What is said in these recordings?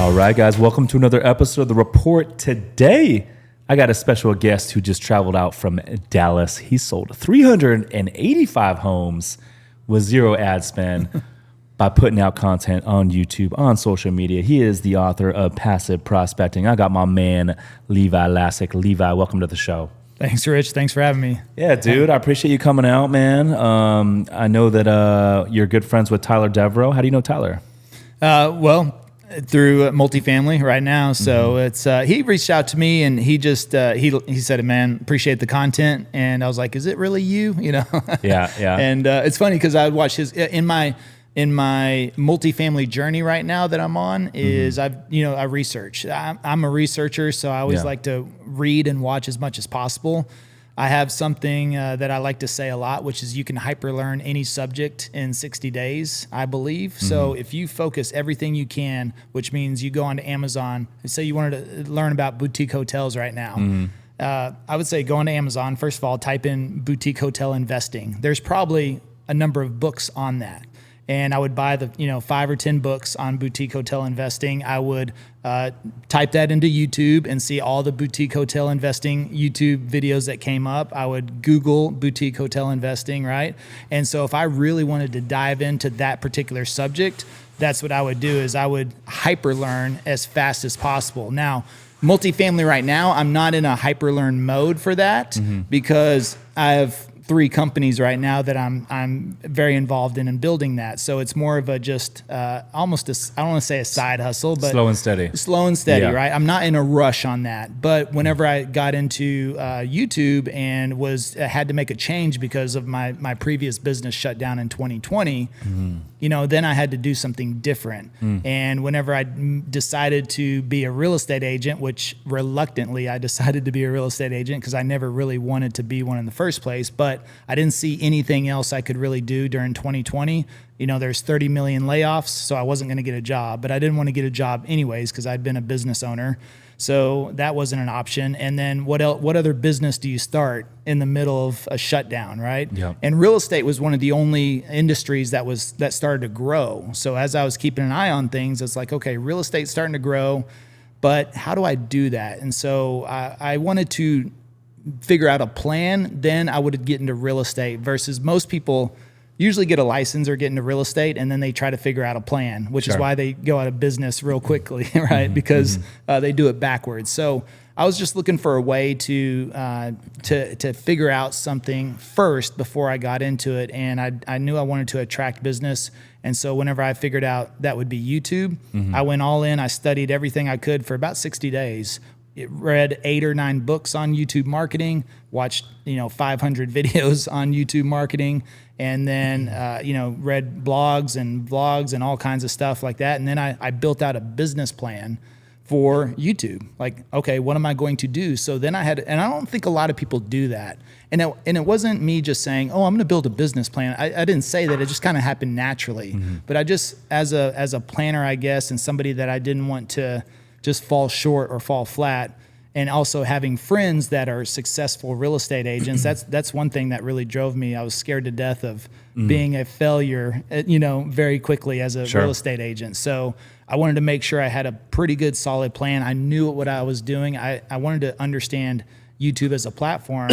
All right, guys, welcome to another episode of The Report. Today, I got a special guest who just traveled out from Dallas. He sold 385 homes with zero ad spend by putting out content on YouTube, on social media. He is the author of Passive Prospecting. I got my man, Levi Lascsak. Levi, welcome to the show. Thanks, Rich. Thanks for having me. Yeah, dude, I appreciate you coming out, man. I know that you're good friends with Tyler Devereaux. How do you know Tyler? Well, through multifamily right now. So it's he reached out to me and he just he said, "Man, appreciate the content." And I was like, "Is it really you?" You know? Yeah. And it's funny because I would watch his in my multifamily journey right now that I'm on is I research. I'm a researcher, so I always like to read and watch as much as possible. I have something that I like to say a lot, which is you can hyperlearn any subject in 60 days, I believe. So if you focus everything you can, which means you go onto Amazon, say you wanted to learn about boutique hotels right now, I would say go onto Amazon. First of all, type in boutique hotel investing. There's probably a number of books on that. And I would buy the 5 or 10 books on boutique hotel investing. I would type that into YouTube and see all the boutique hotel investing YouTube videos that came up. I would Google boutique hotel investing, right? And so if I really wanted to dive into that particular subject, that's what I would do is I would hyperlearn as fast as possible. Now, multifamily right now, I'm not in a hyperlearn mode for that because I have 3 companies right now that I'm very involved in and building that. So it's more of a just almost I don't want to say a side hustle, but Slow and steady, right? I'm not in a rush on that. But whenever I got into YouTube and had to make a change because of my previous business shut down in 2020, then I had to do something different. And whenever I decided to be a real estate agent, which reluctantly I decided to be a real estate agent because I never really wanted to be one in the first place, but I didn't see anything else I could really do during 2020. There's 30 million layoffs, so I wasn't going to get a job, but I didn't want to get a job anyways because I'd been a business owner. So that wasn't an option. And then what other business do you start in the middle of a shutdown, right? Yep. And real estate was one of the only industries that started to grow. So as I was keeping an eye on things, it's like, okay, real estate's starting to grow, but how do I do that? And so I wanted to figure out a plan, then I would get into real estate versus most people usually get a license or get into real estate and then they try to figure out a plan, which is why they go out of business real quickly, right? Because they do it backwards. So I was just looking for a way to figure out something first before I got into it. And I knew I wanted to attract business. And so whenever I figured out that would be YouTube, I went all in. I studied everything I could for about 60 days. Read 8 or 9 books on YouTube marketing, watched 500 videos on YouTube marketing, and then read blogs and vlogs and all kinds of stuff like that. And then I built out a business plan for YouTube. Like, okay, what am I going to do? So then and I don't think a lot of people do that. And it wasn't me just saying, oh, I'm going to build a business plan. I didn't say that. It just kind of happened naturally. But I just, as a planner, I guess, and somebody that I didn't want to just fall short or fall flat, and also having friends that are successful real estate agents, that's one thing that really drove me. I was scared to death of being a failure, very quickly as a real estate agent. So I wanted to make sure I had a pretty good solid plan. I knew what I was doing. I wanted to understand YouTube as a platform.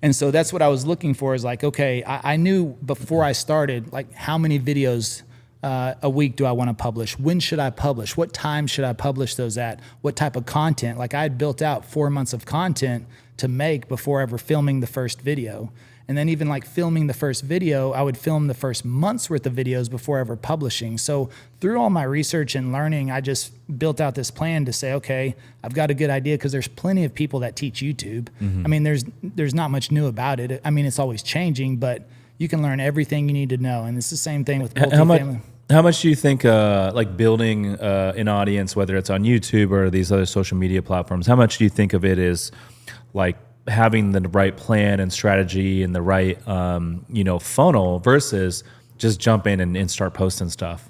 And so that's what I was looking for is like, okay, I knew before I started, like how many videos a week do I want to publish? When should I publish? What time should I publish those at? What type of content? Like I had built out 4 months of content to make before ever filming the first video. And then even like filming the first video, I would film the first month's worth of videos before ever publishing. So through all my research and learning, I just built out this plan to say, okay, I've got a good idea because there's plenty of people that teach YouTube. I mean, there's not much new about it. I mean, it's always changing, but you can learn everything you need to know. And it's the same thing with multifamily. How much do you think, like building an audience, whether it's on YouTube or these other social media platforms, how much do you think of it as like having the right plan and strategy and the right, funnel versus just jump in and start posting stuff?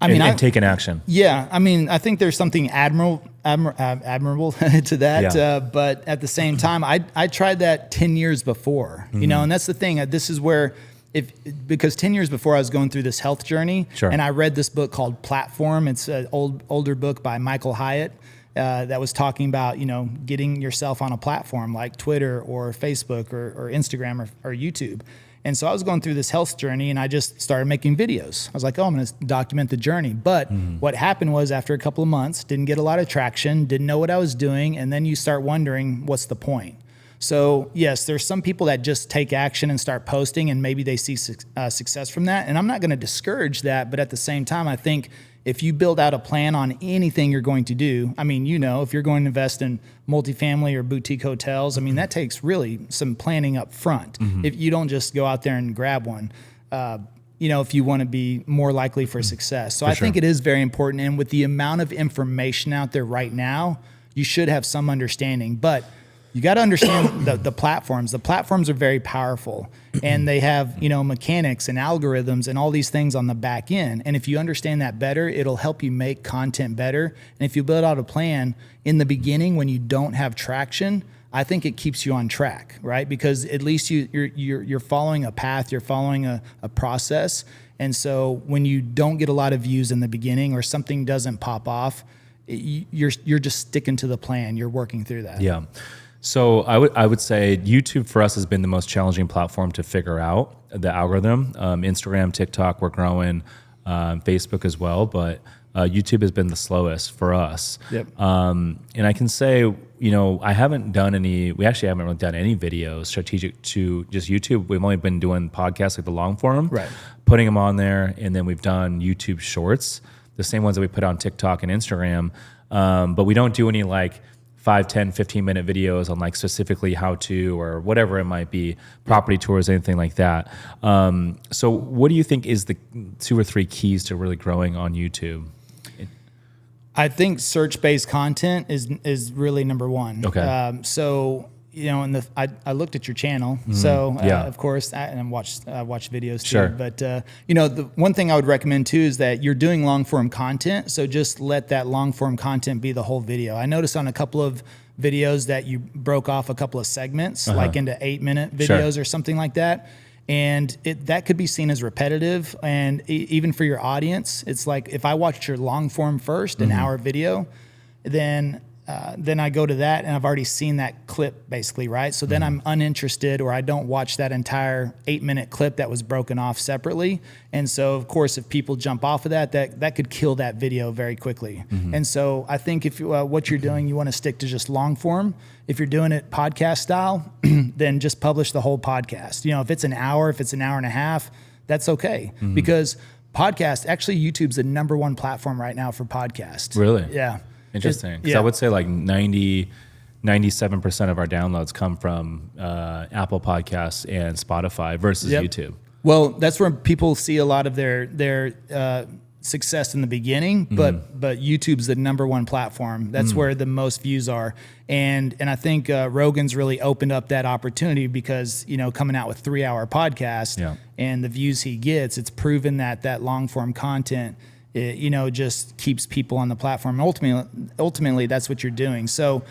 And taking action. Yeah. I mean, I think there's something admirable to that. Yeah. But at the same time, I tried that 10 years before, and that's the thing. This is where because 10 years before I was going through this health journey, Sure. and I read this book called Platform. It's an older book by Michael Hyatt that was talking about, getting yourself on a platform like Twitter or Facebook or Instagram or YouTube. And so I was going through this health journey, and I just started making videos. I was like, I'm going to document the journey. But what happened was, after a couple of months, didn't get a lot of traction, didn't know what I was doing, and then you start wondering, what's the point? So yes, there's some people that just take action and start posting, and maybe they see success from that. And I'm not going to discourage that, but at the same time, I think if you build out a plan on anything you're going to do, if you're going to invest in multifamily or boutique hotels, that takes really some planning up front. If you don't just go out there and grab one, if you want to be more likely for success. So I think it is very important. And with the amount of information out there right now, you should have some understanding. But you got to understand the platforms. The platforms are very powerful, and they have, mechanics and algorithms and all these things on the back end. And if you understand that better, it'll help you make content better. And if you build out a plan in the beginning when you don't have traction, I think it keeps you on track, right? Because at least you're following a path, you're following a process. And so when you don't get a lot of views in the beginning, or something doesn't pop off, you're just sticking to the plan. You're working through that. Yeah. So I would say YouTube for us has been the most challenging platform to figure out the algorithm. Instagram, TikTok, we're growing, Facebook as well, but YouTube has been the slowest for us. Yep. And I can say, I haven't done we actually haven't really done any videos strategic to just YouTube. We've only been doing podcasts like the long form, right, putting them on there, and then we've done YouTube shorts, the same ones that we put on TikTok and Instagram, but we don't do any 5, 10, 15-minute videos on specifically how to, or whatever it might be, property tours, anything like that. So what do you think is the 2 or 3 keys to really growing on YouTube? I think search-based content is really number one. Okay. So I looked at your channel, so of course, and I watched videos too. Sure. But the one thing I would recommend too is that you're doing long form content, so just let that long form content be the whole video. I noticed on a couple of videos that you broke off a couple of segments, like into 8-minute videos or something like that. And that could be seen as repetitive. And even for your audience, it's like, if I watched your long form first, an hour video, then I go to that, and I've already seen that clip basically, right? So then I'm uninterested, or I don't watch that entire 8-minute clip that was broken off separately. And so of course, if people jump off of that could kill that video very quickly. And so I think if what you're doing, you want to stick to just long form. If you're doing it podcast style, then just publish the whole podcast. If it's an hour, if it's an hour and a half, that's okay. Because podcast, actually YouTube's the #1 platform right now for podcasts. Really? Yeah. Interesting. Because I would say 97% of our downloads come from Apple Podcasts and Spotify versus YouTube. Well, that's where people see a lot of their success in the beginning, but YouTube's the #1 platform. That's where the most views are. And I think Rogan's really opened up that opportunity, because, coming out with 3-hour podcast and the views he gets, it's proven that long form content, just keeps people on the platform. Ultimately, that's what you're doing. So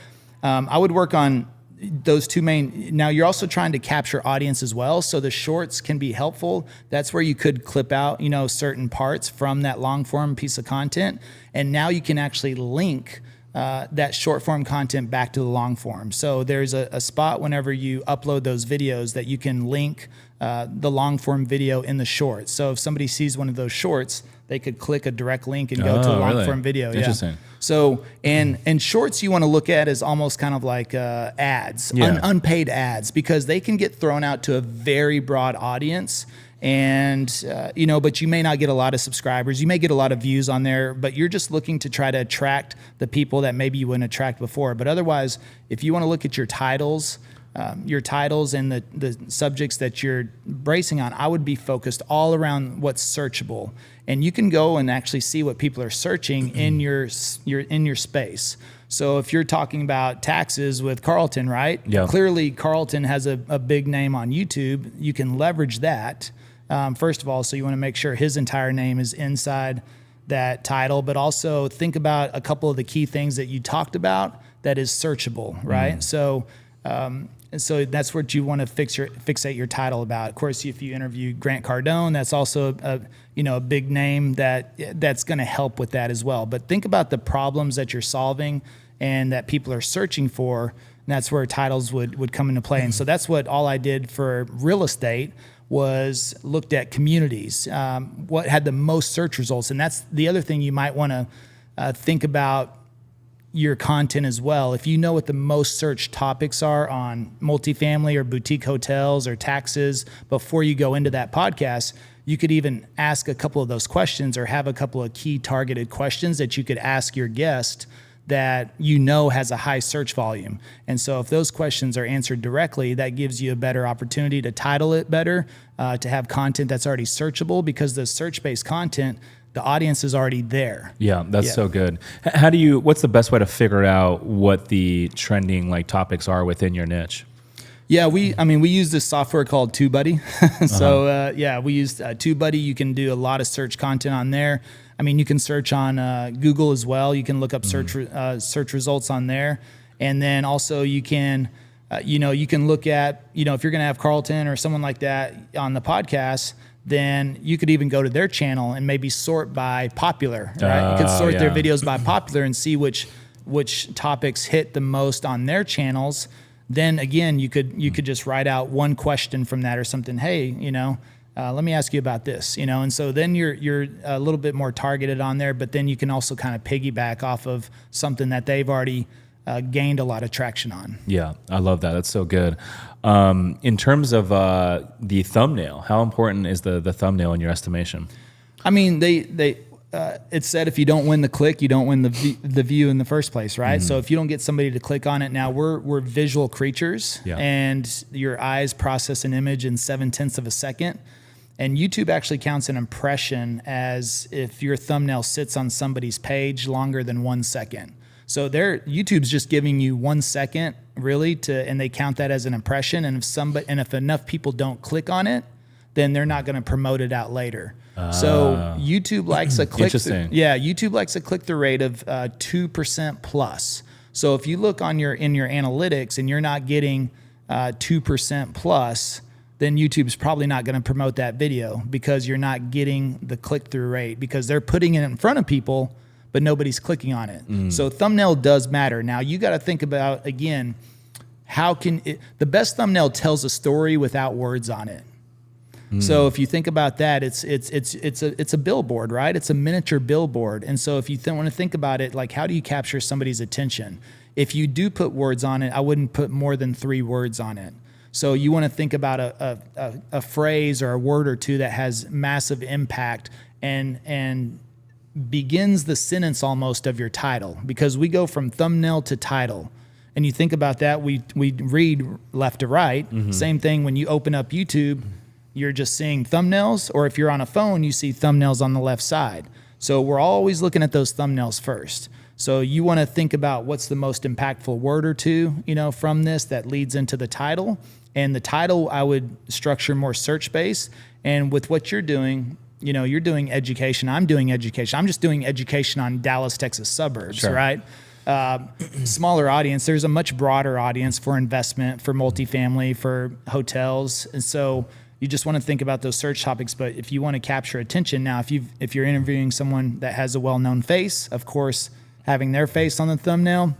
I would work on those two main. Now, you're also trying to capture audience as well. So the shorts can be helpful. That's where you could clip out, certain parts from that long form piece of content. And now you can actually link that short form content back to the long form. So there's a spot whenever you upload those videos that you can link the long form video in the shorts. So if somebody sees one of those shorts, they could click a direct link and go to the long form video. Interesting. Yeah. So, and shorts you want to look at as almost kind of like ads, unpaid ads, because they can get thrown out to a very broad audience. And, but you may not get a lot of subscribers. You may get a lot of views on there, but you're just looking to try to attract the people that maybe you wouldn't attract before. But otherwise, if you want to look at your titles and the subjects that you're bracing on, I would be focused all around what's searchable. And you can go and actually see what people are searching in your space. So if you're talking about taxes with Carlton, right? Yeah. Clearly, Carlton has a big name on YouTube. You can leverage that, first of all. So you want to make sure his entire name is inside that title, but also think about a couple of the key things that you talked about that is searchable, right? So so that's what you want to fixate your title about. Of course, if you interview Grant Cardone, that's also a big name that's going to help with that as well. But think about the problems that you're solving and that people are searching for. And that's where titles would come into play. And so that's what all I did for real estate was looked at communities, what had the most search results. And that's the other thing you might want to think about your content as well. If you know what the most searched topics are on multifamily or boutique hotels or taxes before you go into that podcast, you could even ask a couple of those questions or have a couple of key targeted questions that you could ask your guest that has a high search volume. And so if those questions are answered directly, that gives you a better opportunity to title it better, to have content that's already searchable, because the search-based content, the audience is already there. Yeah, that's so good. What's the best way to figure out what the trending topics are within your niche? Yeah, we use this software called TubeBuddy. So we use TubeBuddy. You can do a lot of search content on there. You can search on Google as well. You can look up search results on there, and then also you can you can look at if you're going to have Carlton or someone like that on the podcast, then you could even go to their channel and maybe sort by popular. Right? You could sort their videos by popular and see which topics hit the most on their channels. Then again, you could just write out one question from that or something. Hey, let me ask you about this, and so then you're a little bit more targeted on there, but then you can also kind of piggyback off of something that they've already gained a lot of traction on. Yeah, I love that. That's so good. In terms of the thumbnail, how important is the thumbnail in your estimation? It said if you don't win the click, you don't win the view in the first place, right? So if you don't get somebody to click on it, now we're visual creatures, and your eyes process an image in 0.7 of a second. And YouTube actually counts an impression as if your thumbnail sits on somebody's page longer than 1 second. So YouTube's just giving you 1 second really and they count that as an impression. And if enough people don't click on it, then they're not going to promote it out later. So YouTube likes a click. YouTube likes a click-through rate of 2% plus. So if you look in your analytics and you're not getting 2% plus, then YouTube's probably not going to promote that video because you're not getting the click-through rate, because they're putting it in front of people, but nobody's clicking on it. So thumbnail does matter. Now you got to think about, again, the best thumbnail tells a story without words on it. So if you think about that, it's a billboard, right? It's a miniature billboard. And so if you want to think about it, how do you capture somebody's attention? If you do put words on it, I wouldn't put more than 3 words on it. So you want to think about a phrase or a word or two that has massive impact and begins the sentence almost of your title, because we go from thumbnail to title. And you think about that, we read left to right. Same thing when you open up YouTube, you're just seeing thumbnails, or if you're on a phone, you see thumbnails on the left side. So we're always looking at those thumbnails first. So you want to think about what's the most impactful word or two, from this that leads into the title. And the title, I would structure more search-based. And with what you're doing, you're doing education. I'm doing education. I'm just doing education on Dallas, Texas suburbs, right? Smaller audience. There's a much broader audience for investment, for multifamily, for hotels. And so you just want to think about those search topics. But if you want to capture attention, now if you're interviewing someone that has a well-known face, of course, having their face on the thumbnail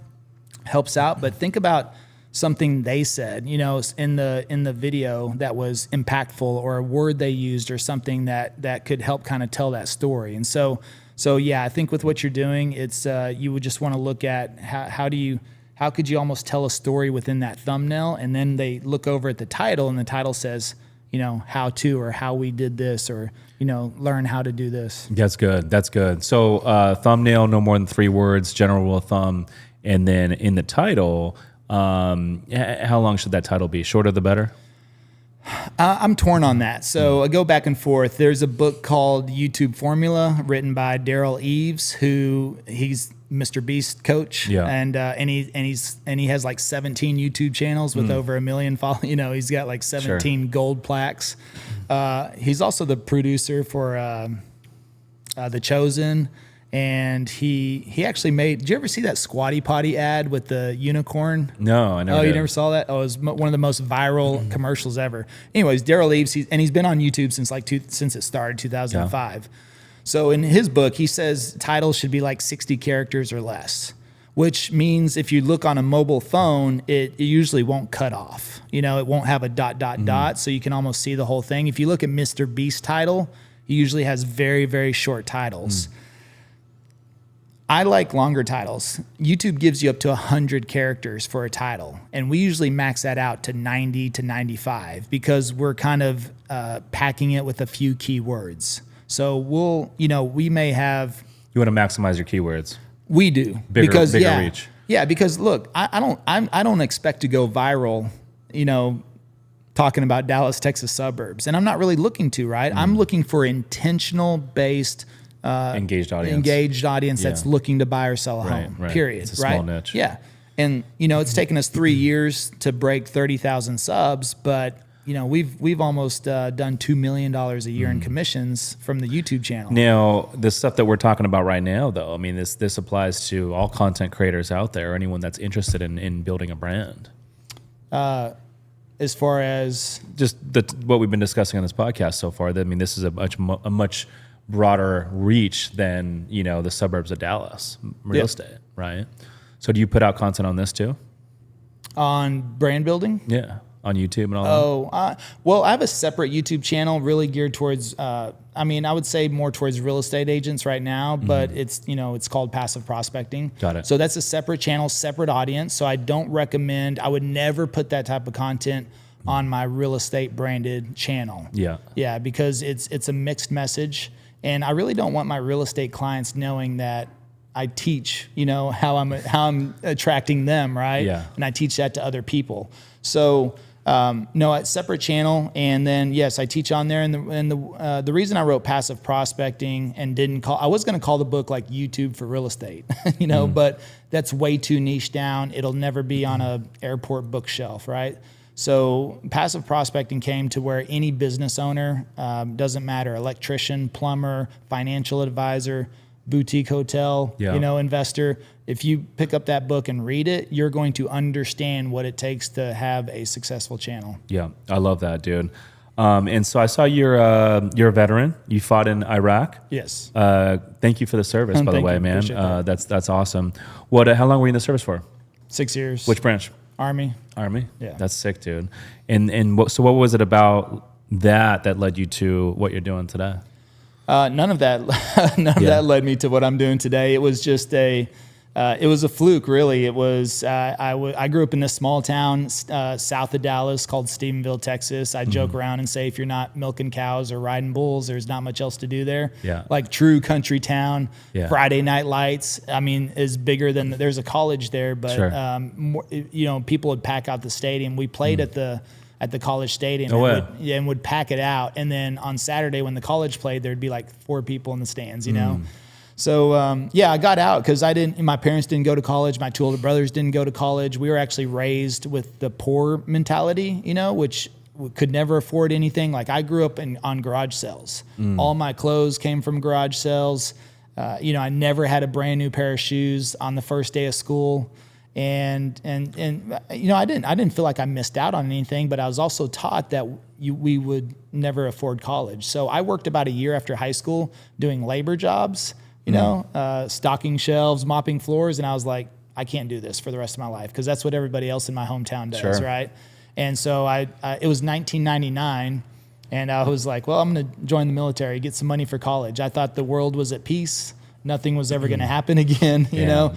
helps out. But think about something they said, in the video that was impactful, or a word they used, or something that could help kind of tell that story. And so yeah, I think with what you're doing, it's you would just want to look at how could you almost tell a story within that thumbnail, and then they look over at the title, and the title says, how to, or how we did this, or learn how to do this. That's good. So thumbnail, no more than 3 words, general rule of thumb, and then in the title. How long should that title be? Shorter the better? I'm torn on that. So I go back and forth. There's a book called YouTube Formula written by Daryl Eves, he's Mr. Beast coach. Yeah. And he has like 17 YouTube channels with over 1 million followers. He's got like 17 gold plaques. He's also the producer for The Chosen. And he actually made. Did you ever see that Squatty Potty ad with the unicorn? No, I never. Oh, did. you never saw that? Oh, it was one of the most viral commercials ever. Anyways, Daryl Eves, he's been on YouTube since it started, 2005. Yeah. So in his book, he says titles should be like 60 characters or less, which means if you look on a mobile phone, it usually won't cut off. It won't have a ... so you can almost see the whole thing. If you look at Mr. Beast title, he usually has very, very short titles. I like longer titles. YouTube gives you up to 100 characters for a title, and we usually max that out to 90 to 95 because we're kind of packing it with a few keywords. So we may have. You want to maximize your keywords. We do bigger reach. Yeah, because look, I don't expect to go viral, talking about Dallas, Texas suburbs, and I'm not really looking to. Right, I'm looking for intentional based. Engaged audience that's looking to buy or sell a home. Right. Period. It's a small niche. Yeah, and it's taken us 3 years to break 30,000 subs, but we've almost done $2 million a year in commissions from the YouTube channel. Now, the stuff that we're talking about right now, though, I mean, this applies to all content creators out there, or anyone that's interested in building a brand. As far as just what we've been discussing on this podcast so far, I mean, this is a much broader reach than the suburbs of Dallas real estate, right? So do you put out content on this too? On brand building? Yeah, on YouTube and all that. Well, I have a separate YouTube channel really geared towards. I would say more towards real estate agents right now, but it's called Passive Prospecting. Got it. So that's a separate channel, separate audience. So I don't recommend. I would never put that type of content on my real estate branded channel. Yeah, because it's a mixed message. And I really don't want my real estate clients knowing that I teach, how I'm attracting them, right? Yeah. And I teach that to other people. So no, a separate channel, and then yes, I teach on there. And the reason I wrote Passive Prospecting and I was going to call the book like YouTube for real estate, but that's way too niche down. It'll never be on a airport bookshelf, right? So Passive Prospecting came to where any business owner, doesn't matter, electrician, plumber, financial advisor, boutique hotel, investor. If you pick up that book and read it, you're going to understand what it takes to have a successful channel. Yeah, I love that, dude. And so I saw you're a veteran. You fought in Iraq. Yes. Thank you for the service, by the way, man. That's awesome. How long were you in the service for? 6 years. Which branch? Army. Yeah. That's sick, dude. And what was it about that led you to what you're doing today? None of that that led me to what I'm doing today. It was just it was a fluke, really. It was I grew up in this small town south of Dallas called Stephenville, Texas. I joke around and say if you're not milking cows or riding bulls, there's not much else to do there. Yeah. Like true country town. Yeah. Friday night lights. I mean, is bigger than there's a college there, but sure. People would pack out the stadium. We played at the college stadium and would pack it out. And then on Saturday when the college played, there'd be like 4 people in the stands, So, I got out because my parents didn't go to college. My 2 older brothers didn't go to college. We were actually raised with the poor mentality, which could never afford anything. Like I grew up on garage sales. All my clothes came from garage sales. I never had a brand new pair of shoes on the first day of school. And I didn't feel like I missed out on anything, but I was also taught that we would never afford college. So I worked about a year after high school doing labor jobs, stocking shelves, mopping floors. And I was like, I can't do this for the rest of my life because that's what everybody else in my hometown does. Sure. Right. And so it was 1999 and I was like, well, I'm going to join the military, get some money for college. I thought the world was at peace. Nothing was ever going to happen again, you know?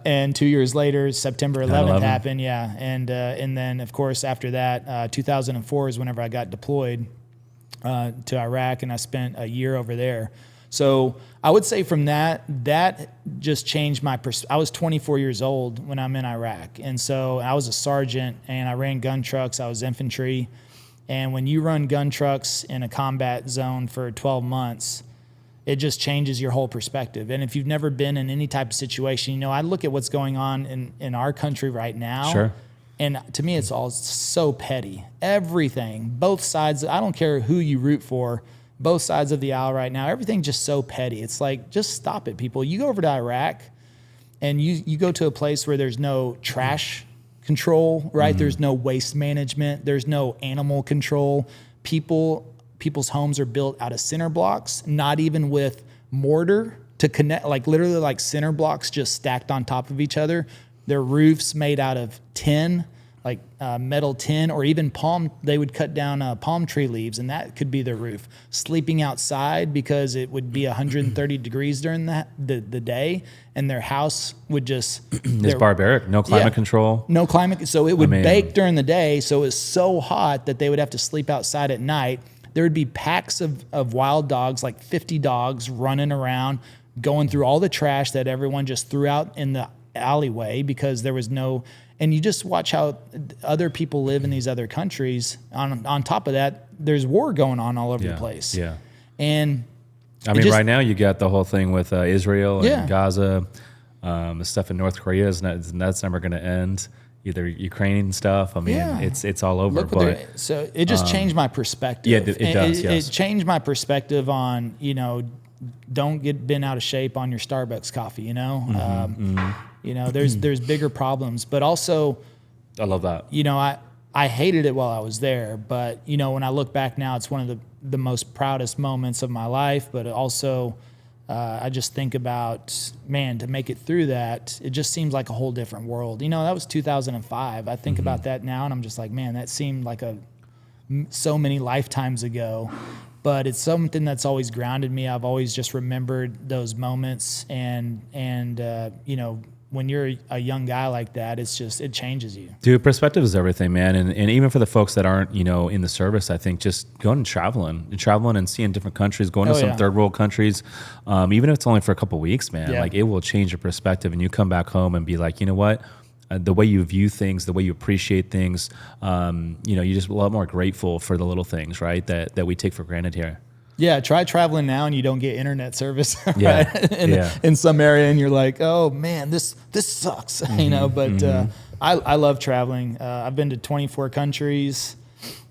And 2 years later, September 11th happened. Yeah. And then of course, after that, 2004 is whenever I got deployed to Iraq and I spent a year over there. So I would say from that just changed my I was 24 years old when I'm in Iraq. And so I was a sergeant and I ran gun trucks. I was infantry. And when you run gun trucks in a combat zone for 12 months, it just changes your whole perspective. And if you've never been in any type of situation, I look at what's going on in our country right now. Sure. And to me, it's all so petty. Everything, both sides, I don't care who you root for, both sides of the aisle right now. Everything's just so petty. It's like, just stop it, people. You go over to Iraq and you go to a place where there's no trash control, right? There's no waste management. There's no animal control. People's homes are built out of cinder blocks, not even with mortar to connect, like literally like cinder blocks just stacked on top of each other. Their roofs made out of tin, like metal tin, or even palm. They would cut down palm tree leaves, and that could be their roof. Sleeping outside because it would be 130 degrees during the day, and their house would just it's barbaric. No climate control. No climate. So it would bake during the day. So it was so hot that they would have to sleep outside at night. There would be packs of wild dogs, like 50 dogs running around, going through all the trash that everyone just threw out in the alleyway because there was no. And you just watch how other people live in these other countries. On top of that, there's war going on all over the place. Yeah. And I mean, right now you got the whole thing with Israel and Gaza, the stuff in North Korea, that's never going to end. Either Ukrainian stuff. I mean, it's all over. So it just changed my perspective. Yeah, it does. It changed my perspective on, don't get bent out of shape on your Starbucks coffee. There's bigger problems, but also, I love that. I hated it while I was there, but when I look back now, it's one of the most proudest moments of my life. But also, I just think about, man, to make it through that, it just seems like a whole different world. That was 2005. I think about that now, and I'm just like, man, that seemed like so many lifetimes ago. But it's something that's always grounded me. I've always just remembered those moments, and when you're a young guy like that, it changes you. Dude, perspective is everything, man. And even for the folks that aren't, in the service, I think just going and traveling and seeing different countries, going to some third world countries, even if it's only for a couple of weeks, man, like it will change your perspective, and you come back home and be like, you know what? The way you view things, the way you appreciate things, you're just a lot more grateful for the little things, right? That we take for granted here. Yeah, try traveling now and you don't get internet service right? in some area, and you're like, oh man, this sucks, But I love traveling. I've been to 24 countries,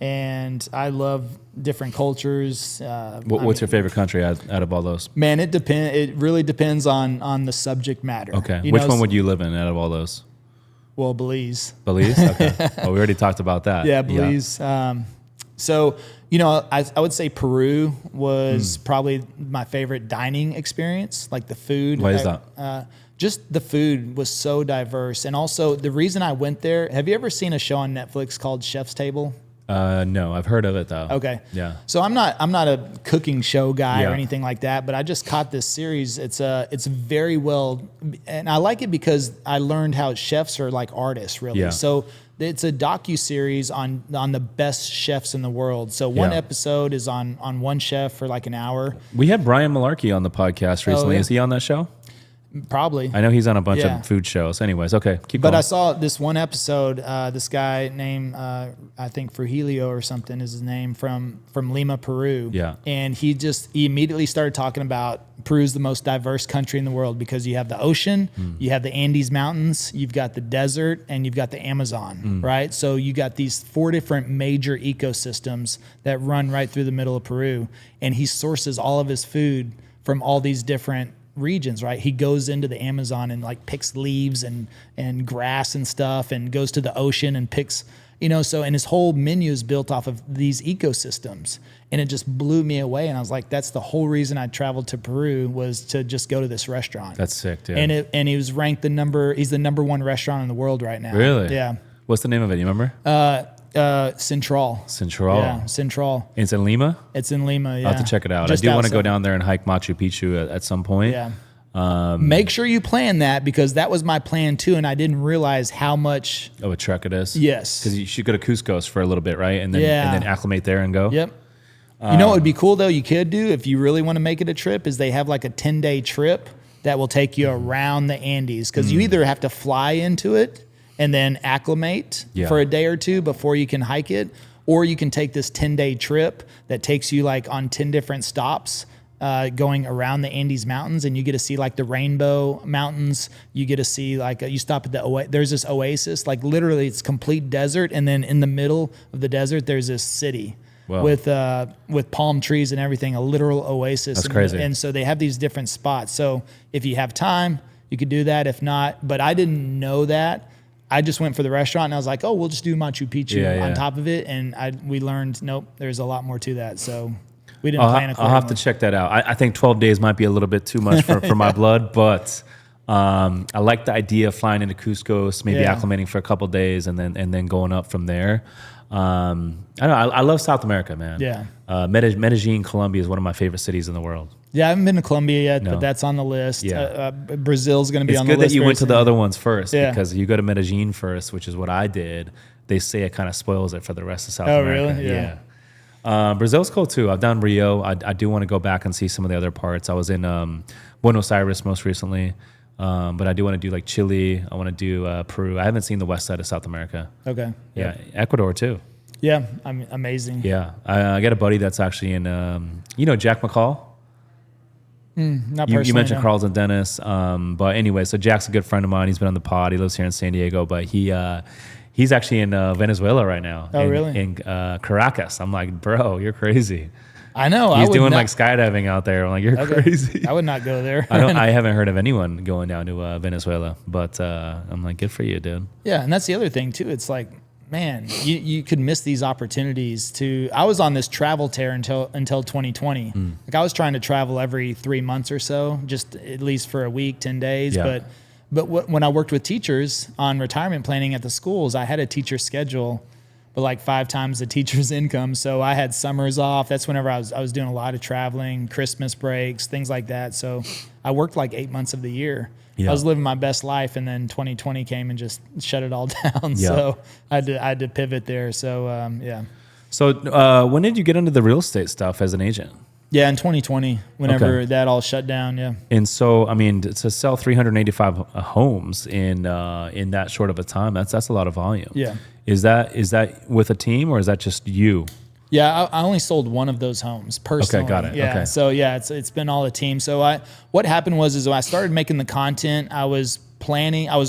and I love different cultures. What's your favorite country out of all those? Man, it depends. It really depends on the subject matter. Okay, which one would you live in out of all those? Well, Belize. Belize? Okay. Well, we already talked about that. Yeah, Belize. Yeah. So, I would say Peru was probably my favorite dining experience, like the food. Why is that? Just the food was so diverse. And also, the reason I went there, have you ever seen a show on Netflix called Chef's Table? No, I've heard of it though. Okay. Yeah. So I'm not a cooking show guy or anything like that, but I just caught this series. It's very well, and I like it because I learned how chefs are like artists, really. Yeah. So it's a docu-series on the best chefs in the world. So one episode is on one chef for like an hour. We had Brian Malarkey on the podcast recently. Is he on that show? Probably. I know he's on a bunch of food shows. Anyways, okay, keep going. But I saw this one episode, this guy named, I think Frugilio or something is his name, from Lima, Peru. Yeah. And he immediately started talking about Peru's the most diverse country in the world because you have the ocean, you have the Andes Mountains, you've got the desert, and you've got the Amazon, right? So you got these 4 different major ecosystems that run right through the middle of Peru. And he sources all of his food from all these different regions, right? He goes into the Amazon and like picks leaves and grass and stuff, and goes to the ocean and picks, and his whole menu is built off of these ecosystems. And it just blew me away. And I was like, that's the whole reason I traveled to Peru, was to just go to this restaurant. That's sick, dude. And he was ranked he's the number 1 restaurant in the world right now. Really? Yeah. What's the name of it? You remember? Central. Yeah, Central. It's in Lima? It's in Lima, yeah. I'll have to check it out. I do want to go down there and hike Machu Picchu at some point. Yeah. Make sure you plan that, because that was my plan too, and I didn't realize how much of a trek it is. Yes. Because you should go to Cusco for a little bit, right? And then acclimate there and go. Yep. You know what would be cool though, you could do if you really want to make it a trip, is they have like a 10-day trip that will take you around the Andes, because you either have to fly into it and then acclimate for a day or two before you can hike it, or you can take this 10-day trip that takes you like on 10 different stops, going around the Andes Mountains, and you get to see like the Rainbow Mountains. You get to see like you stop at there's this oasis, like literally it's complete desert, and then in the middle of the desert there's this city. Wow. with palm trees and everything, a literal oasis. That's crazy. And so they have these different spots. So if you have time, you could do that. If not, but I didn't know that. I just went for the restaurant and I was like, oh, we'll just do Machu Picchu on top of it. And we learned, nope, there's a lot more to that. So we didn't plan accordingly. I'll have to check that out. I think 12 days might be a little bit too much for my blood, but I like the idea of flying into Cusco, maybe acclimating for a couple of days and then going up from there. I don't know. I love South America, man. Yeah. Medellin, Colombia is one of my favorite cities in the world. Yeah, I haven't been to Colombia yet, but that's on the list. Yeah. Brazil's going to be on the list. It's good that you went to soon. the other ones first because you go to Medellin first, which is what I did. They say it kind of spoils it for the rest of South America. Oh, really? Yeah. Brazil's cool too. I've done Rio. I do want to go back and see some of the other parts. I was in Buenos Aires most recently, but I do want to do like Chile. I want to do Peru. I haven't seen the west side of South America. Okay. Yeah, Ecuador too. Yeah, amazing. Yeah, I got a buddy that's actually in, Jack McCall? Not personally. You mentioned no. Carl's and Dennis. But anyway, so Jack's a good friend of mine. He's been on the pod. He lives here in San Diego, but he's actually in Venezuela right now. Oh, really? In Caracas. I'm like, bro, you're crazy. I know. He's doing like skydiving out there. I'm like, you're crazy. I would not go there. I haven't heard of anyone going down to Venezuela, but I'm like, good for you, dude. Yeah, and that's the other thing too. It's like, man, you could miss these opportunities I was on this travel tear until 2020. Like I was trying to travel every 3 months or so, just at least for a week, 10 days. Yeah. But when I worked with teachers on retirement planning at the schools, I had a teacher schedule, but like 5 times the teacher's income. So I had summers off. That's whenever I was doing a lot of traveling, Christmas breaks, things like that. So I worked like 8 months of the year. Yeah. I was living my best life, and then 2020 came and just shut it all down. Yeah. So I had to pivot there. So yeah. So when did you get into the real estate stuff as an agent? Yeah, in 2020, whenever that all shut down. Yeah. And so, I mean, to sell 385 homes in that short of a time, that's a lot of volume. Yeah. Is that with a team or is that just you? Yeah, I only sold one of those homes personally. Okay, got it. Yeah, okay. So yeah, it's been all a team. So what happened was when I started making the content, I was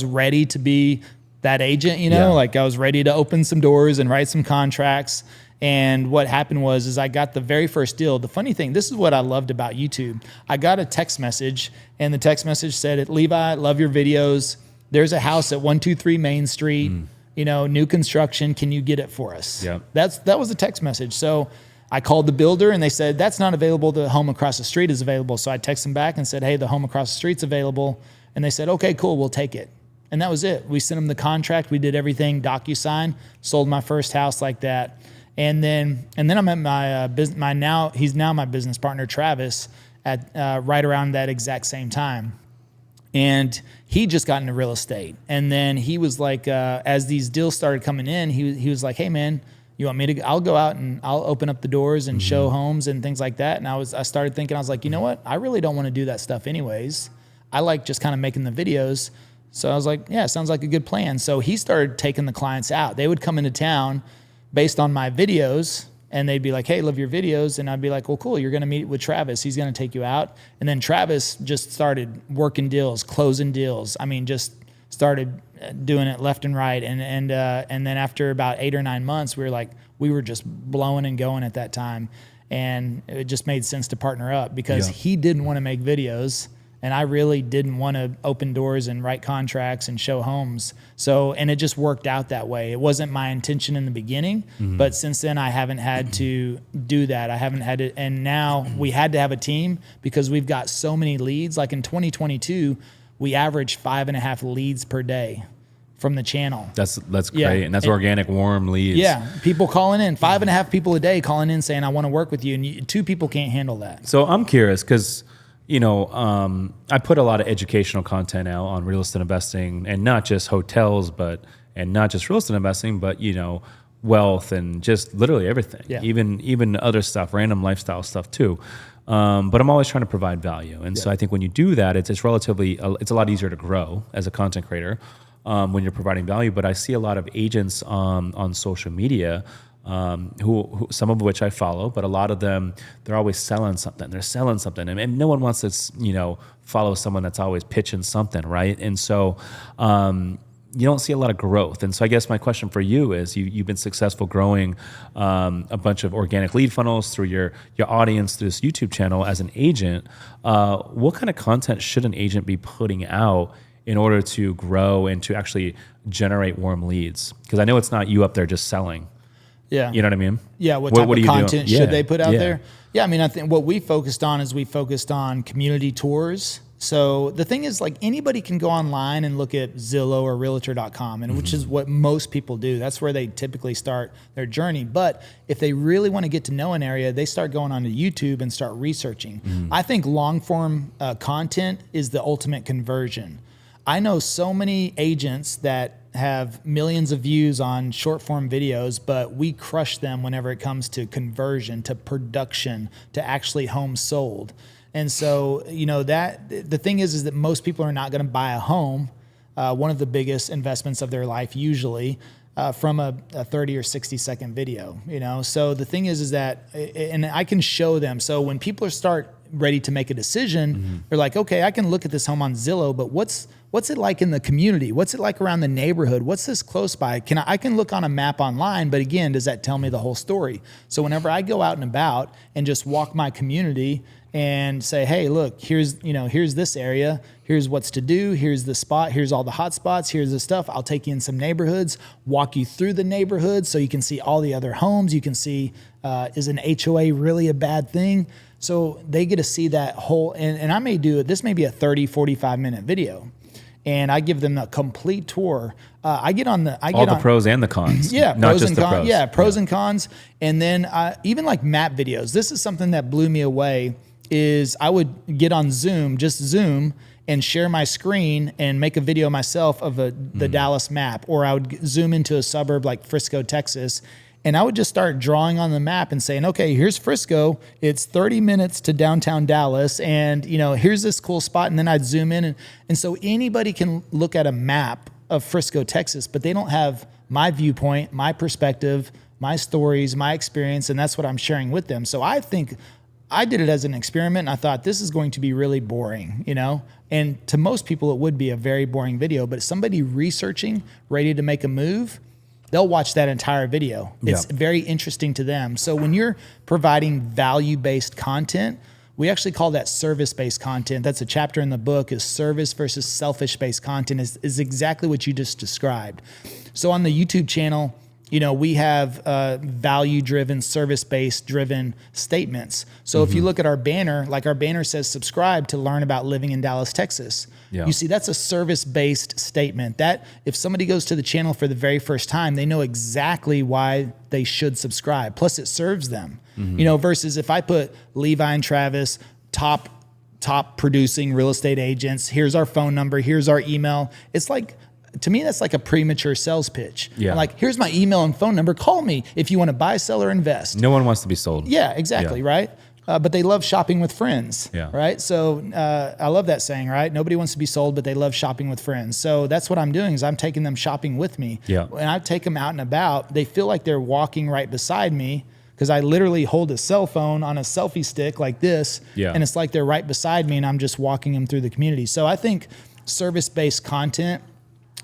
ready to be that agent, like I was ready to open some doors and write some contracts. And what happened was I got the very first deal. The funny thing, this is what I loved about YouTube. I got a text message, and the text message said, "Levi, love your videos. There's a house at 123 Main Street. New construction. Can you get it for us?" Yeah. That was the text message. So I called the builder and they said, "That's not available. The home across the street is available." So I texted them back and said, "Hey, the home across the street's available." And they said, "Okay, cool. We'll take it." And that was it. We sent them the contract. We did everything, DocuSign, sold my first house like that. And then I met he's now my business partner, Travis, at right around that exact same time. And he just got into real estate. And then he was like, as these deals started coming in, he was like, "Hey man, you want me to, I'll go out and I'll open up the doors and show homes and things like that." And I started thinking, I was like, you know what? I really don't want to do that stuff anyways. I like just kind of making the videos. So I was like, yeah, sounds like a good plan. So he started taking the clients out. They would come into town based on my videos, and they'd be like, "Hey, love your videos." And I'd be like, "Well, cool. You're going to meet with Travis. He's going to take you out." And then Travis just started working deals, closing deals. I mean, just started doing it left and right. And then after about 8 or 9 months, we were just blowing and going at that time. And it just made sense to partner up because he didn't want to make videos. And I really didn't want to open doors and write contracts and show homes. So, and it just worked out that way. It wasn't my intention in the beginning, but since then I haven't had to do that. I haven't had to, and now we had to have a team because we've got so many leads. Like in 2022, we averaged 5.5 leads per day from the channel. That's great. And that's organic, warm leads. Yeah. People calling in, 5.5 people a day calling in saying, "I want to work with you." And 2 people can't handle that. So I'm curious because, I put a lot of educational content out on real estate investing, and not just hotels, and not just real estate investing, but wealth and just literally everything. Yeah. Even other stuff, random lifestyle stuff too. But I'm always trying to provide value, and so I think when you do that, it's a lot easier to grow as a content creator when you're providing value. But I see a lot of agents on social media. Who some of which I follow, but a lot of them, they're always selling something. They're selling something, and no one wants to, follow someone that's always pitching something, right? And so, you don't see a lot of growth. And so I guess my question for you is, you've been successful growing a bunch of organic lead funnels through your audience through this YouTube channel as an agent. What kind of content should an agent be putting out in order to grow and to actually generate warm leads? Because I know it's not you up there just selling. Yeah. You know what I mean? Yeah. What type of content should they put out Yeah. there? Yeah. I mean, I think what we focused on community tours. So the thing is, like, anybody can go online and look at Zillow or Realtor.com, and which is what most people do. That's where they typically start their journey. But if they really want to get to know an area, they start going onto YouTube and start researching. I think long form content is the ultimate conversion. I know so many agents that have millions of views on short form videos, but we crush them whenever it comes to conversion, to production, to actually homes sold. And so, that the thing is that most people are not going to buy a home, one of the biggest investments of their life usually, from a 30 or 60 second video, So the thing is that, and I can show them. So when people start ready to make a decision, they're like, okay, I can look at this home on Zillow, but what's it like in the community? What's it like around the neighborhood? What's this close by? I can look on a map online, but again, does that tell me the whole story? So whenever I go out and about and just walk my community and say, hey, look, here's this area, here's what's to do, here's the spot, here's all the hot spots, here's the stuff. I'll take you in some neighborhoods, walk you through the neighborhoods so you can see all the other homes. You can see, is an HOA really a bad thing? So they get to see that whole, and I may do it, this may be a 30, 45 minute video. And I give them a complete tour. I get on the pros and the cons. Yeah, not pros just and the cons. pros. Yeah, pros and cons. And then even like map videos. This is something that blew me away. Is I would get on Zoom, and share my screen and make a video myself of the Dallas map, or I would zoom into a suburb like Frisco, Texas. And I would just start drawing on the map and saying, okay, here's Frisco. It's 30 minutes to downtown Dallas. And, here's this cool spot. And then I'd zoom in. And so anybody can look at a map of Frisco, Texas, but they don't have my viewpoint, my perspective, my stories, my experience. And that's what I'm sharing with them. So I think I did it as an experiment. And I thought this is going to be really boring, And to most people, it would be a very boring video. But somebody researching, ready to make a move, they'll watch that entire video. It's very interesting to them. So when you're providing value-based content, we actually call that service-based content. That's a chapter in the book, is service versus selfish-based content is exactly what you just described. So on the YouTube channel, we have value-driven, service-based driven statements. So if you look at our banner, like our banner says, subscribe to learn about living in Dallas, Texas. Yeah. You see, that's a service-based statement. That if somebody goes to the channel for the very first time, they know exactly why they should subscribe. Plus it serves them, versus if I put Levi and Travis, top producing real estate agents, here's our phone number, here's our email. It's like, to me, that's like a premature sales pitch. Yeah. I'm like, here's my email and phone number. Call me if you want to buy, sell, or invest. No one wants to be sold. Yeah, exactly, right? But they love shopping with friends, right? So I love that saying, right? Nobody wants to be sold, but they love shopping with friends. So that's what I'm doing, is I'm taking them shopping with me. Yeah. And I take them out and about. They feel like they're walking right beside me, because I literally hold a cell phone on a selfie stick like this, and it's like they're right beside me, and I'm just walking them through the community. So I think service-based content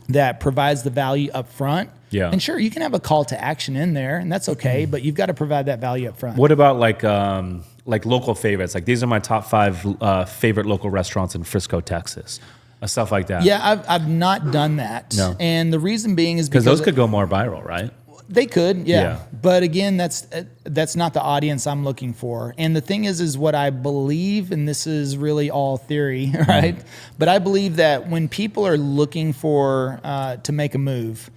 that provides the value up front. Yeah. And sure, you can have a call to action in there, and that's okay, but you've got to provide that value up front. What about like local favorites? Like, these are my top 5 favorite local restaurants in Frisco, Texas. Stuff like that. Yeah, I've not done that. No. And the reason being is because those could go more viral, right? They could, yeah. But again, that's not the audience I'm looking for. And the thing is what I believe, and this is really all theory, right? But I believe that when people are looking for to make a move,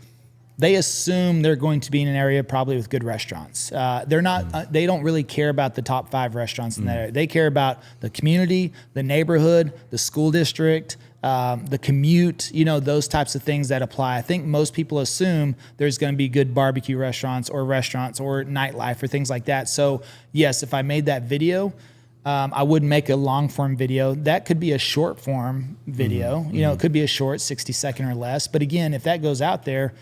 they assume they're going to be in an area probably with good restaurants. They're not. They don't really care about the top 5 restaurants in that area. They care about the community, the neighborhood, the school district, the commute, those types of things that apply. I think most people assume there's going to be good barbecue restaurants or nightlife or things like that. So yes, if I made that video, I wouldn't make a long form video. That could be a short form video. It could be a short 60 second or less. But again, if that goes out there,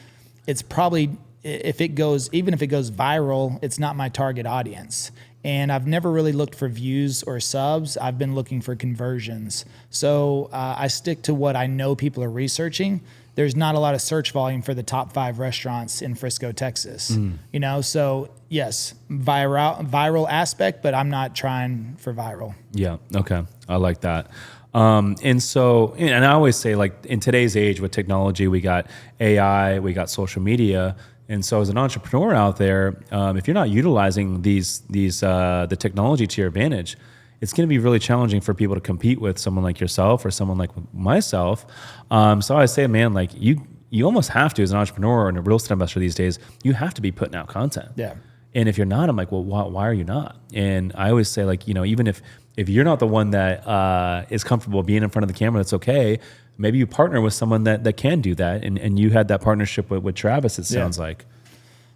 it's probably, even if it goes viral, it's not my target audience. And I've never really looked for views or subs. I've been looking for conversions. So I stick to what I know people are researching. there's not a lot of search volume for the top 5 restaurants in Frisco, Texas. You know, so yes, viral aspect, but I'm not trying for viral. Yeah. Okay. I like that. And I always say, like, in today's age with technology, we got AI, we got social media. And so as an entrepreneur out there, if you're not utilizing the technology to your advantage, it's going to be really challenging for people to compete with someone like yourself or someone like myself. So I say, man, like you almost have to, as an entrepreneur and a real estate investor these days, you have to be putting out content. Yeah. And if you're not, I'm like, well, why are you not? And I always say, like, you know, even if you're not the one that is comfortable being in front of the camera, that's okay. Maybe you partner with someone that can do that. And you had that partnership with Travis, it sounds like.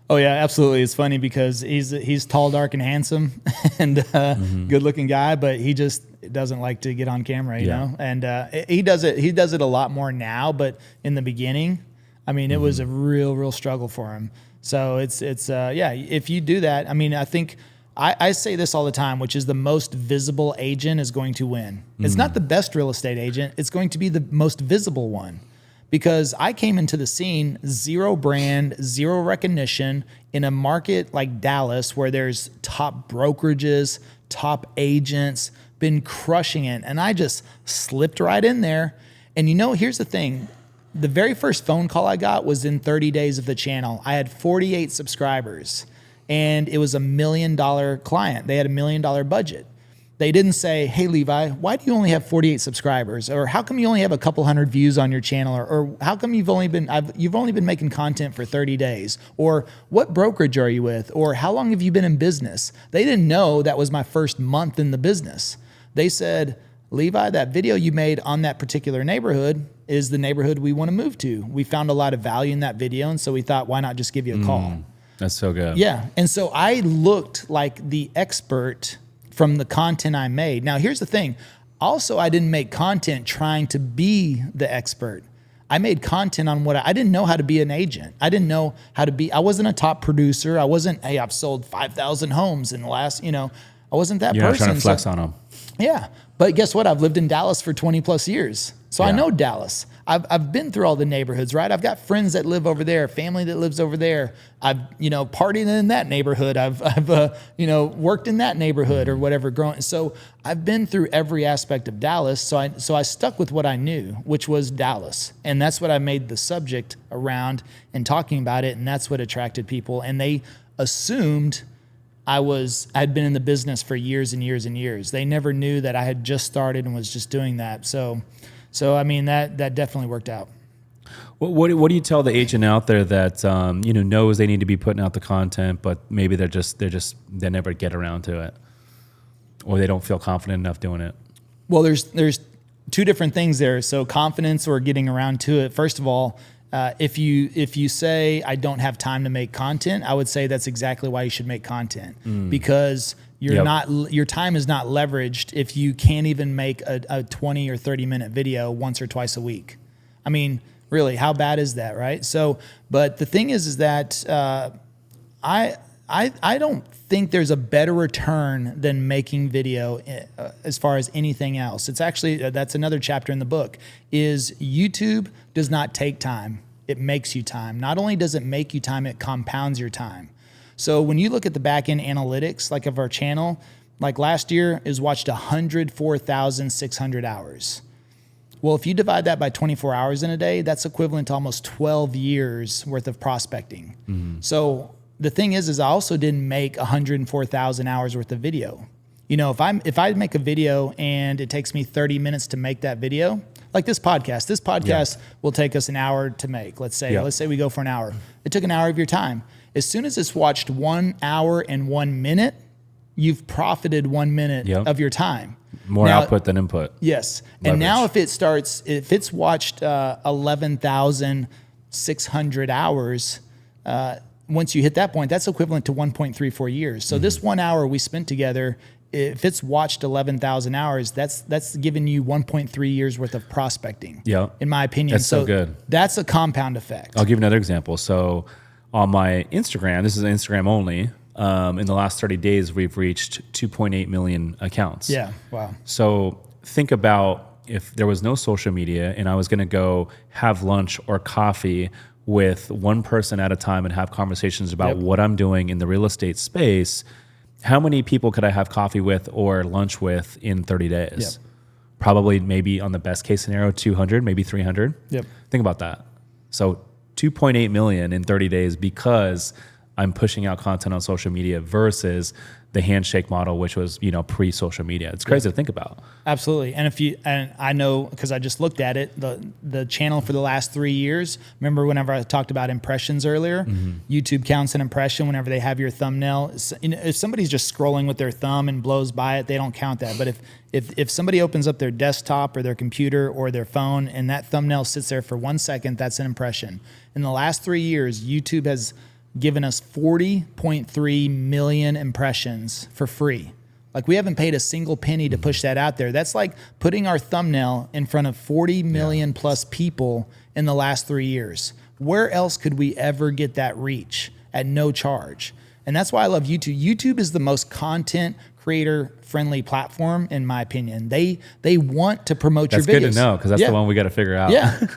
Oh yeah, absolutely. It's funny because he's tall, dark, and handsome, and good looking guy, but he just doesn't like to get on camera, you know. And he does it a lot more now, but in the beginning, I mean, it was a real struggle for him. So it's if you do that, I mean, I think I say this all the time, which is the most visible agent is going to win. It's not the best real estate agent; it's going to be the most visible one. Because I came into the scene, 0 brand, 0 recognition in a market like Dallas where there's top brokerages, top agents, been crushing it. And I just slipped right in there. And you know, here's the thing. The very first phone call I got was in 30 days of the channel. I had 48 subscribers and it was $1 million client. They had $1 million budget. They didn't say, hey, Levi, why do you only have 48 subscribers? Or how come you only have a couple hundred views on your channel? Or how come you've only been making content for 30 days? Or what brokerage are you with? Or how long have you been in business? They didn't know that was my first month in the business. They said, Levi, that video you made on that particular neighborhood is the neighborhood we want to move to. We found a lot of value in that video, and so we thought, why not just give you a call? That's so good. Yeah, and so I looked like the expert from the content I made. Now, here's the thing. Also, I didn't make content trying to be the expert. I made content on what I didn't know how to be an agent. I didn't know how to be, I wasn't a top producer. I wasn't, hey, I've sold 5,000 homes in the last, I wasn't that person. You're not trying to flex on them. Yeah. But guess what? I've lived in Dallas for 20 plus years. So I know Dallas. I've been through all the neighborhoods, right? I've got friends that live over there, family that lives over there. I've, partied in that neighborhood. I've worked in that neighborhood or whatever growing. So I've been through every aspect of Dallas. So I stuck with what I knew, which was Dallas. And that's what I made the subject around and talking about it. And that's what attracted people. And they assumed I'd been in the business for years and years and years. They never knew that I had just started and was just doing that. So I mean, that definitely worked out. What do you tell the agent out there that knows they need to be putting out the content, but maybe they never get around to it, or they don't feel confident enough doing it? Well, there's 2 different things there. So confidence or getting around to it. First of all, if you say I don't have time to make content, I would say that's exactly why you should make content, because your time is not leveraged if you can't even make a 20 or 30 minute video once or twice a week. I mean, really, how bad is that, right? So, but the thing is that I don't think there's a better return than making video as far as anything else. It's actually, that's another chapter in the book, is YouTube does not take time. It makes you time. Not only does it make you time, it compounds your time. So when you look at the back end analytics, like of our channel, like last year is watched 104,600 hours. Well, if you divide that by 24 hours in a day, that's equivalent to almost 12 years worth of prospecting. So the thing is I also didn't make 104,000 hours worth of video. If I make a video and it takes me 30 minutes to make that video, like this podcast will take us an hour to make. Let's say we go for an hour. It took an hour of your time. As soon as it's watched 1 hour and 1 minute, you've profited 1 minute of your time. More output than input. Yes. Leverage. And now if it's watched 11,600 hours, once you hit that point, that's equivalent to 1.34 years. So this 1 hour we spent together, if it's watched 11,000 hours, that's giving you 1.3 years worth of prospecting. Yeah, in my opinion. That's so good. That's a compound effect. I'll give you another example. So on my Instagram, this is Instagram only. In the last 30 days, we've reached 2.8 million accounts. Yeah. Wow. So think about if there was no social media and I was going to go have lunch or coffee with one person at a time and have conversations about what I'm doing in the real estate space, how many people could I have coffee with or lunch with in 30 days? Probably maybe on the best case scenario, 200, maybe 300. Think about that. So 2.8 million in 30 days because I'm pushing out content on social media versus the handshake model, which was, pre-social media. It's crazy to think about. Absolutely. And I know, because I just looked at it, the channel for the last 3 years, remember whenever I talked about impressions earlier, YouTube counts an impression whenever they have your thumbnail. If somebody's just scrolling with their thumb and blows by it, they don't count that. But if somebody opens up their desktop or their computer or their phone and that thumbnail sits there for 1 second, that's an impression. In the last 3 years, YouTube has given us 40.3 million impressions for free. Like, we haven't paid a single penny to push that out there. That's like putting our thumbnail in front of 40 million plus people in the last 3 years. Where else could we ever get that reach at no charge? And that's why I love YouTube. YouTube is the most content creator friendly platform, in my opinion. They want to promote your videos. That's good to know, because that's the one we got to figure out.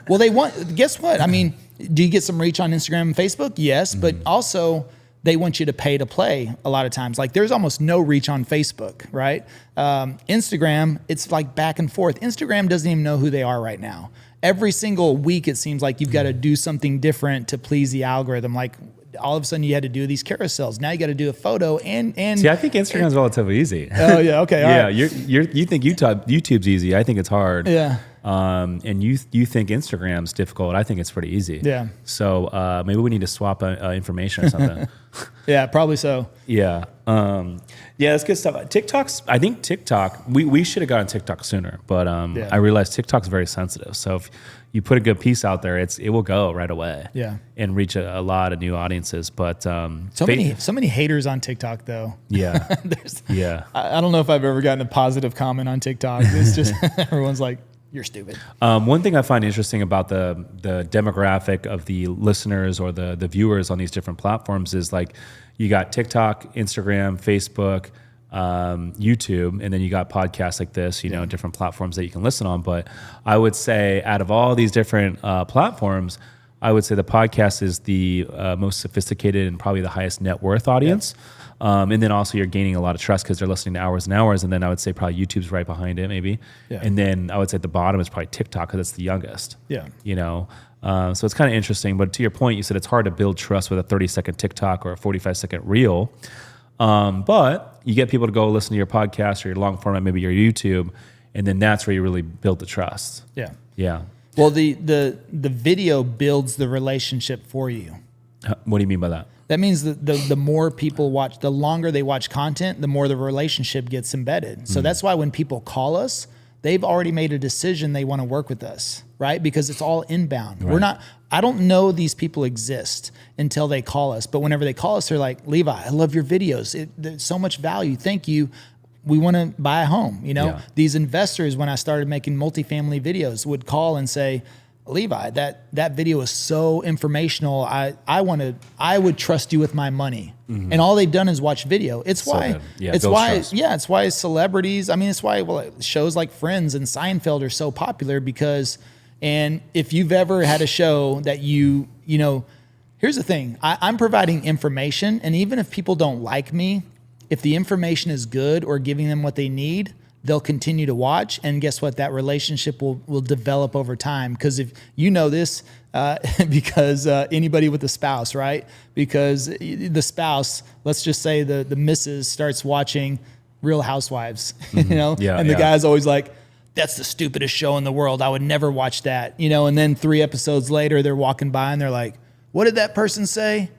Well, guess what? I mean, do you get some reach on Instagram and Facebook? Yes, but also they want you to pay to play a lot of times. Like, there's almost no reach on Facebook, right? Instagram, it's like back and forth. Instagram doesn't even know who they are right now. Every single week, it seems like you've got to do something different to please the algorithm. Like, all of a sudden you had to do these carousels. Now you got to do a photo and see, I think Instagram's relatively easy. Oh yeah, okay, all right. You think YouTube's easy. I think it's hard. Yeah. And you think Instagram's difficult. I think it's pretty easy. Yeah. So maybe we need to swap information or something. Yeah, probably so. Yeah. That's good stuff. I think TikTok, we should have gotten TikTok sooner, but I realized TikTok's very sensitive. So if you put a good piece out there, it will go right away. Yeah. And reach a lot of new audiences. But so many haters on TikTok though. Yeah. I don't know if I've ever gotten a positive comment on TikTok. It's just everyone's like, you're stupid. One thing I find interesting about the demographic of the listeners or the viewers on these different platforms is, like, you got TikTok, Instagram, Facebook, YouTube, and then you got podcasts like this, different platforms that you can listen on. But I would say, out of all these different platforms, I would say the podcast is the most sophisticated and probably the highest net worth audience. And then also you're gaining a lot of trust because they're listening to hours and hours. And then I would say probably YouTube's right behind it, maybe. And then I would say at the bottom is probably TikTok because it's the youngest. So it's kind of interesting. But to your point, you said it's hard to build trust with a 30-second TikTok or a 45-second reel. But you get people to go listen to your podcast or your long format, maybe your YouTube, and then that's where you really build the trust. Yeah. Well, the video builds the relationship for you. What do you mean by that? That means that the more people watch, the longer they watch content, the more the relationship gets embedded. So that's why when people call us, they've already made a decision they want to work with us, right? Because it's all inbound. Right. I don't know these people exist until they call us. But whenever they call us, they're like, Levi, I love your videos. There's so much value. Thank you. We want to buy a home. These investors, when I started making multifamily videos, would call and say, Levi, that video is so informational. I would trust you with my money. And all they've done is watch video. It's why celebrities, it's why shows like Friends and Seinfeld are so popular, because, and if you've ever had a show that here's the thing, I'm providing information, and even if people don't like me, if the information is good or giving them what they need, they'll continue to watch, and guess what? That relationship will develop over time. Because if you know this, because anybody with a spouse, right? Because the spouse, let's just say the missus starts watching Real Housewives, and the guy's always like, that's the stupidest show in the world. I would never watch that, and then 3 episodes later, they're walking by and they're like, what did that person say?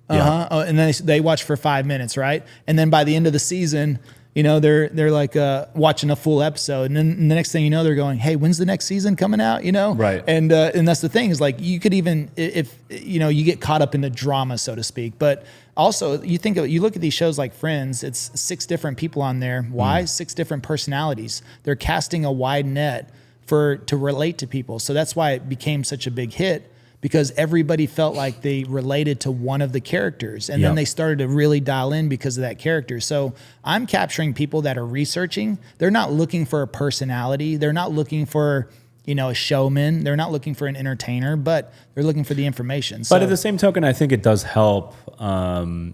And then they watch for 5 minutes, right? And then by the end of the season, they're like watching a full episode, and then the next thing you know, they're going, "Hey, when's the next season coming out?" Right? And that's the thing, is like, you could even, if you get caught up in the drama, so to speak. But also, you look at these shows like Friends. It's 6 different people on there. Why? 6 different personalities. They're casting a wide net to relate to people. So that's why it became such a big hit. because everybody felt like they related to one of the characters. And then they started to really dial in because of that character. So I'm capturing people that are researching. They're not looking for a personality. They're not looking for, a showman. They're not looking for an entertainer, but they're looking for the information. But at the same token, I think it does help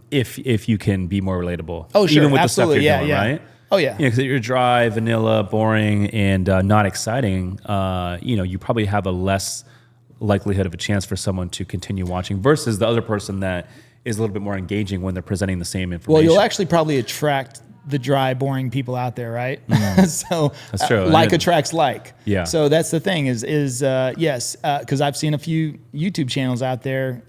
if you can be more relatable. Oh, sure. Even with absolutely. the stuff you're doing, right? Oh, yeah. Because you're dry, vanilla, boring, and not exciting, you probably have a less likelihood of a chance for someone to continue watching versus the other person that is a little bit more engaging when they're presenting the same information. Well, you'll actually probably attract the dry, boring people out there, right? So that's true. Like attracts like. Yeah. So that's the thing is yes, because I've seen a few YouTube channels out there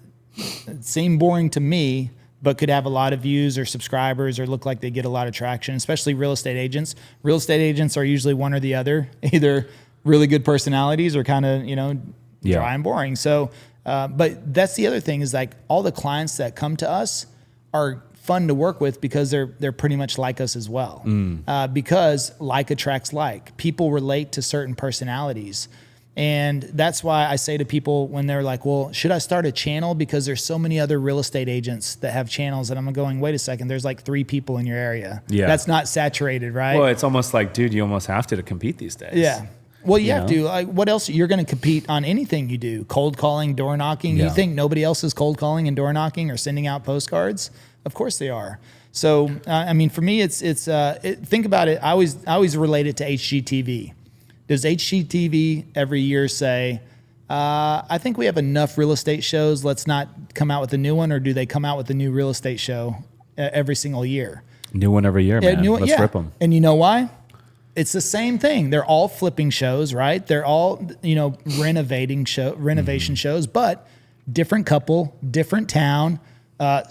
that seem boring to me, but could have a lot of views or subscribers or look like they get a lot of traction, especially real estate agents. Real estate agents are usually one or the other, either really good personalities or kind of, dry and boring. So, but that's the other thing is like all the clients that come to us are fun to work with because they're pretty much like us as well. Because like attracts like. People relate to certain personalities. And that's why I say to people when they're like, well, should I start a channel? Because there's so many other real estate agents that have channels. And I'm going, wait a second, there's like 3 people in your area. Yeah. That's not saturated, right? Well, it's almost like, dude, you almost have to compete these days. Yeah. Well, you have to. Like, what else? You're going to compete on anything you do. Cold calling, door knocking. You think nobody else is cold calling and door knocking or sending out postcards? Of course they are. So, for me, think about it. I always relate it to HGTV. Does HGTV every year say, I think we have enough real estate shows, let's not come out with a new one, or do they come out with a new real estate show every single year? New one every year, man. Let's rip them. And you know why? It's the same thing. They're all flipping shows, right? They're all, renovation shows, but different couple, different town,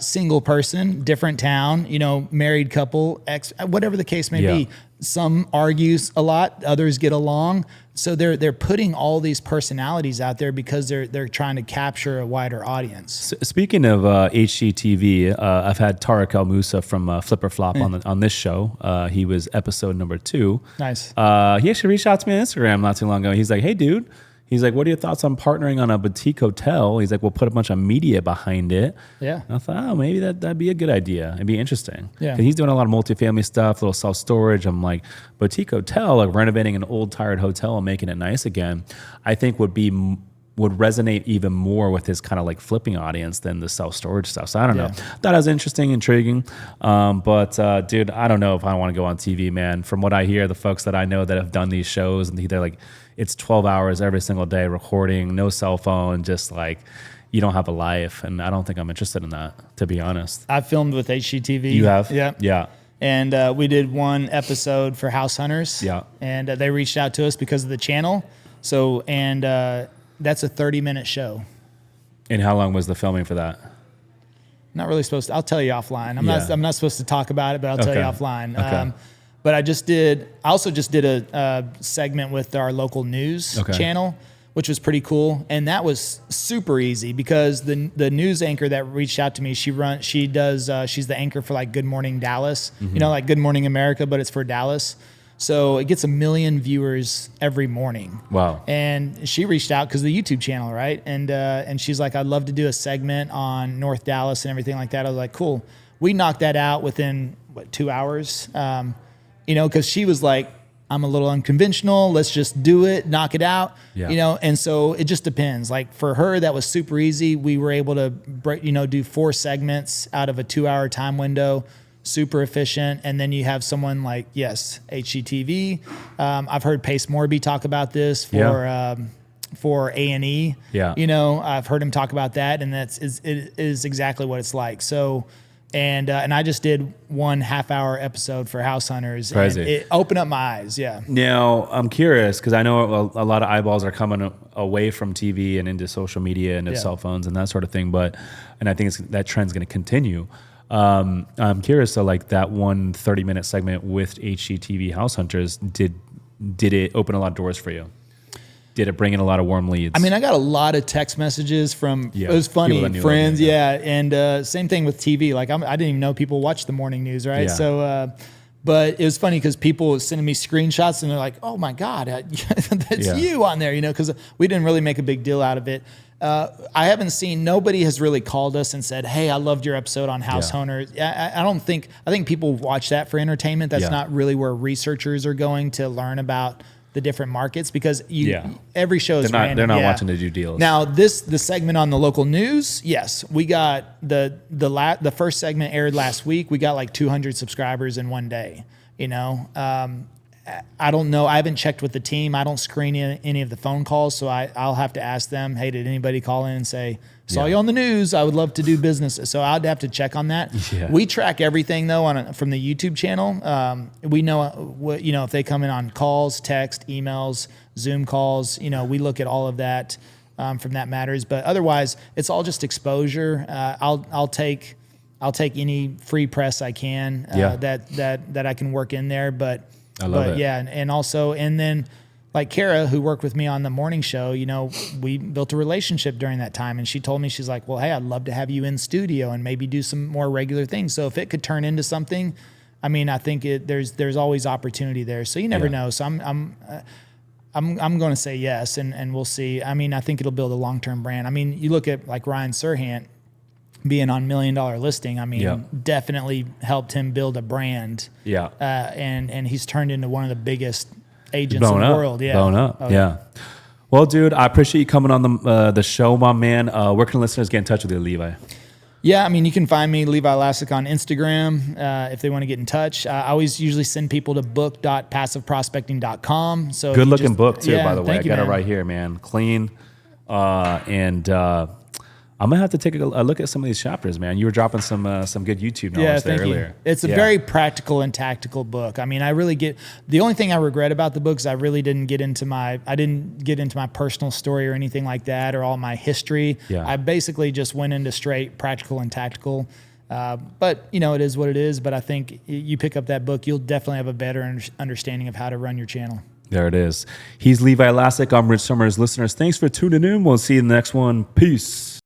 single person, different town, married couple, whatever the case may be. Some argues a lot, others get along. So they're putting all these personalities out there because they're trying to capture a wider audience. Speaking of HGTV, I've had Tariq El Moussa from Flipper Flop on this show. He was episode number 2. Nice. He actually reached out to me on Instagram not too long ago. He's like, hey, dude. He's like, what are your thoughts on partnering on a boutique hotel? He's like, we'll put a bunch of media behind it. Yeah. And I thought, maybe that'd be a good idea. It'd be interesting. Yeah. He's doing a lot of multifamily stuff, little self-storage. I'm like, boutique hotel, like renovating an old tired hotel and making it nice again, I think would resonate even more with his kind of like flipping audience than the self-storage stuff. So I don't know. That was interesting, intriguing. But dude, I don't know if I want to go on TV, man. From what I hear, the folks that I know that have done these shows, and they're like, it's 12 hours every single day recording, no cell phone, just like you don't have a life. And I don't think I'm interested in that, to be honest. I filmed with HGTV. You have? Yeah. Yeah. And we did one episode for House Hunters. Yeah. And they reached out to us because of the channel. So, and that's a 30-minute show. And how long was the filming for that? Not really supposed to. I'll tell you offline. I'm not supposed to talk about it, but I'll tell you offline. Okay. But I also just did a segment with our local news channel, which was pretty cool. And that was super easy because the news anchor that reached out to me, she's the anchor for like Good Morning Dallas, like Good Morning America, but it's for Dallas. So it gets 1 million viewers every morning. Wow. And she reached out because of the YouTube channel, right? And she's like, I'd love to do a segment on North Dallas and everything like that. I was like, cool. We knocked that out within 2 hours. Because she was like, I'm a little unconventional. Let's just do it, knock it out. Yeah. And so it just depends. Like for her, that was super easy. We were able to, do 4 segments out of a 2-hour time window, super efficient. And then you have someone like, HGTV. I've heard Pace Morby talk about this for A&E. Yeah. I've heard him talk about that, and it is exactly what it's like. So. And I just did 1 half-hour episode for House Hunters. Crazy. And it opened up my eyes, yeah. Now, I'm curious, because I know a lot of eyeballs are coming away from TV and into social media and into cell phones and that sort of thing, and I think that trend's going to continue. I'm curious, so like that 1 30-minute segment with HGTV House Hunters, did it open a lot of doors for you? Did it bring in a lot of warm leads? I mean, I got a lot of text messages from, it was funny, friends, and same thing with TV. Like, I didn't even know people watched the morning news, right? Yeah. So, But it was funny because people were sending me screenshots and they're like, "Oh my God, that's you on there," because we didn't really make a big deal out of it. I haven't seen, nobody has really called us and said, "Hey, I loved your episode on house owners." I think people watch that for entertainment. That's not really where researchers are going to learn about the different markets, because every show is random. They're not watching the due deals. Now the segment on the local news, yes, we got the first segment aired last week. We got like 200 subscribers in one day. I don't know. I haven't checked with the team. I don't screen any of the phone calls, so I'll have to ask them, "Hey, did anybody call in and say, saw you on the news, I would love to do business?" So I'd have to check on that. Yeah. We track everything though from the YouTube channel. We know what, if they come in on calls, text, emails, Zoom calls. We look at all of that from that matters. But otherwise, it's all just exposure. I'll take any free press I can that I can work in there. But I love it. Yeah, and then like Kara, who worked with me on the morning show, we built a relationship during that time, and she told me, she's like, "Well, hey, I'd love to have you in studio and maybe do some more regular things." So if it could turn into something, I think there's always opportunity there. So you never know. So I'm going to say yes, and we'll see. I think it'll build a long-term brand. You look at like Ryan Serhant being on $1 Million Listing, definitely helped him build a brand. Yeah. And he's turned into one of the biggest agents in the world. Yeah. Blown up. Yeah. Well, dude, I appreciate you coming on the show, my man. Where can listeners get in touch with you, Levi? Yeah, you can find me, Levi Lascsak, on Instagram if they want to get in touch. I always usually send people to book.passiveprospecting.com. So good looking book too, by the way. I got it right here, man. Clean. I'm gonna have to take a look at some of these chapters, man. You were dropping some good YouTube knowledge there earlier. It's a very practical and tactical book. I really get, the only thing I regret about the book is I really didn't get into my personal story or anything like that, or all my history. Yeah. I basically just went into straight practical and tactical. But it is what it is. But I think you pick up that book, you'll definitely have a better understanding of how to run your channel. There it is. He's Levi Lascsak. I'm Rich Summers. Listeners, thanks for tuning in. We'll see you in the next one. Peace.